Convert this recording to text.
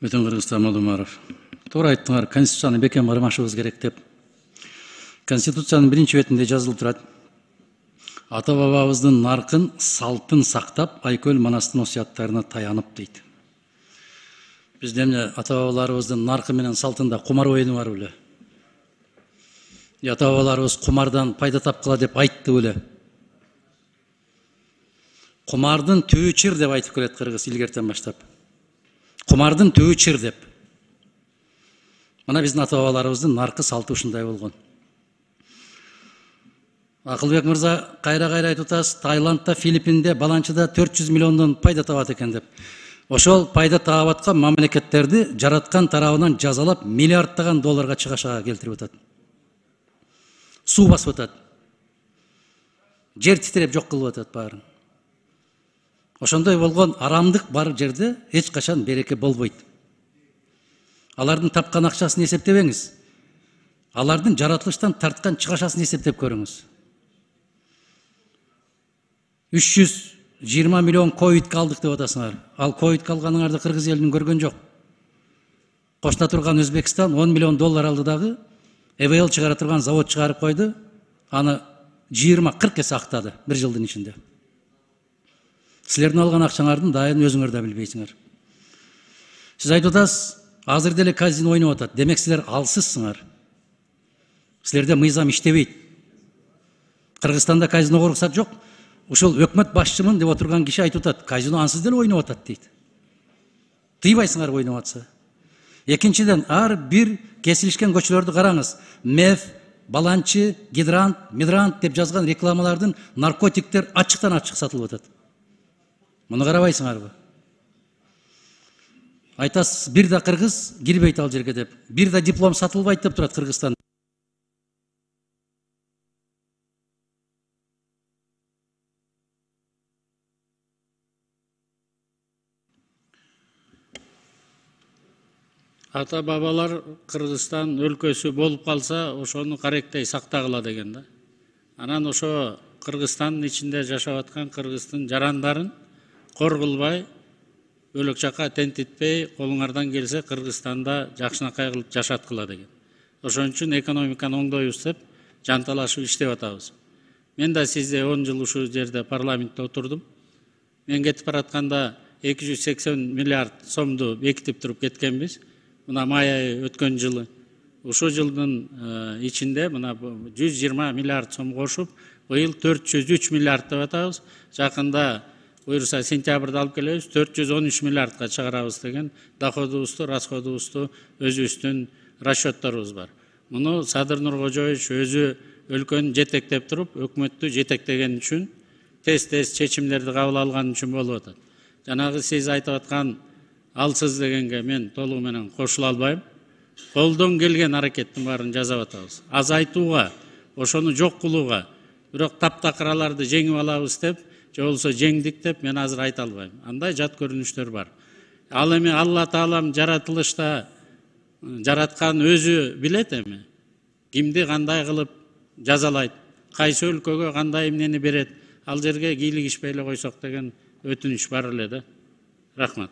Бүтін Қырғызстан Молдумаров. Туура айттыңар, Конституцияны бекем кармашыбыз керек деп. Конституциянын биринчи бетинде жазылып турат. Ата бабабыздын наркын, салтын сактап, Айкөл Манастын осуяттарына таянып дейт. Бизде эмне ата бабаларыбыздын наркы менен салтында кумар оюну бар беле? Ата бабаларыбыз кумардан пайда тапкыла деп айтты беле? Кумардын түбү чыр деп айтып келет кыргыз илгертен баштап. Кумардын түбү чыр деп. Мына биздин ата бабаларыбыздын наркы салты ушундай болгон. Акылбек мырза кайра айтып атасыз, Таиландда, Филиппинде, Баланчыда 400 миллиондон пайда табат экен деп. Ошол пайда таап аткан мамлекеттерди жараткан тарабынан жазалап миллиарддаган долларга чыгашага келтирип атат. Суу басып атат. Жер титиреп жок кылып атат баарын. Ошондой болгон арамдык бар жерде эч качан береке болбойт. Алардын тапкан акчасын эсептебеңиз. Алардын жаратылыштан тарткан чыгашасын эсептеп көрүңүз. 320 миллион ковид алдык деп атасыңар. Ал ковид алганыңарды кыргыз элинин көргөн жок. Кошуна турган Өзбекстан 10 миллион доллар алды дагы, ЭВЛ чыгара турган завод чыгарып койду. Аны 20-40 эсе актады бир жылдын ичинде. Силердин алган акчаңардын дайын өзүңөр да билбейсиңер. Сиз айтып атасыз, азыр деле казино ойноп атат. Демек силер алсызсыңар. Силерде мыйзам иштебейт. Кыргызстанда казиного уруксат жок. Ушул өкмөт башчымын деп отурган киши айтып атат, казино ансыз деле ойноп атат дейт. Тыйбайсыңар ойноп атса. Экинчиден, ар бир кесилишкен көчөлөрдү караңыз. МЭФ, Баланчы, Гидрант, Мидрант деп жазган рекламалардын наркотиктер ачыктан ачык сатылып атат. Муну карабайсыңарбы? Айтасыз, бир да кыргыз кирбейт ал жерге деп. Бир да диплом сатылбайт деп турат Кыргызстан. Ата бабалар Кыргызстан өлкөсү болуп калса, ошону каректей сактагыла деген да. Анан ошо Кыргызстандын ичинде жашап аткан кыргыздын жарандарын кор кылбай, бөлөк жака тентитпей, колуңардан келсе Кыргызстанда жакшынакай кылып жашаткыла деген. Ошон үчүн экономиканы оңдойбуз деп жанталашып иштеп атабыз. Мен да сизде 10 жыл ушул жерде парламентте отурдум. Мен кетип баратканда 280 миллиард сомду бекитип туруп кеткенбиз. Мына май айы өткөн жылы. Ушул жылдын ичинде мына 120 миллиард сом кошуп, быйыл 403 миллиард деп атабыз. Жакында буюрса сентябрда алып келебиз, 413 миллиардга чыгарабыз деген доходубузду, расходубузду өзүбүздүн расчетторубуз бар. Муну Садыр Нуркожоевич өзү өлкөнү жетектеп туруп, өкмөттү жетектеген үчүн, тез чечимдерди кабыл алган үчүн болуп атат. Жанагы сиз айтып аткан алсыз дегенге мен толугу менен кошула албайм. Колдон келген аракеттин баарын жасап атабыз. Азайтууга, ошону жок кылууга, бирок таптакыраларды жеңип алабыз деп, же болсо жеңдик деп мен азыр айта албайм. Андай жат көрүнүштөр бар. Ал эми Алла Таалам жаратылышта жараткан өзү билет эми. Кимди кандай кылып жазалайт, кайсы өлкөгө кандай эмнени берет, ал жерге кийлигишпей эле койсок деген өтүнүч бар эле да. Рахмат.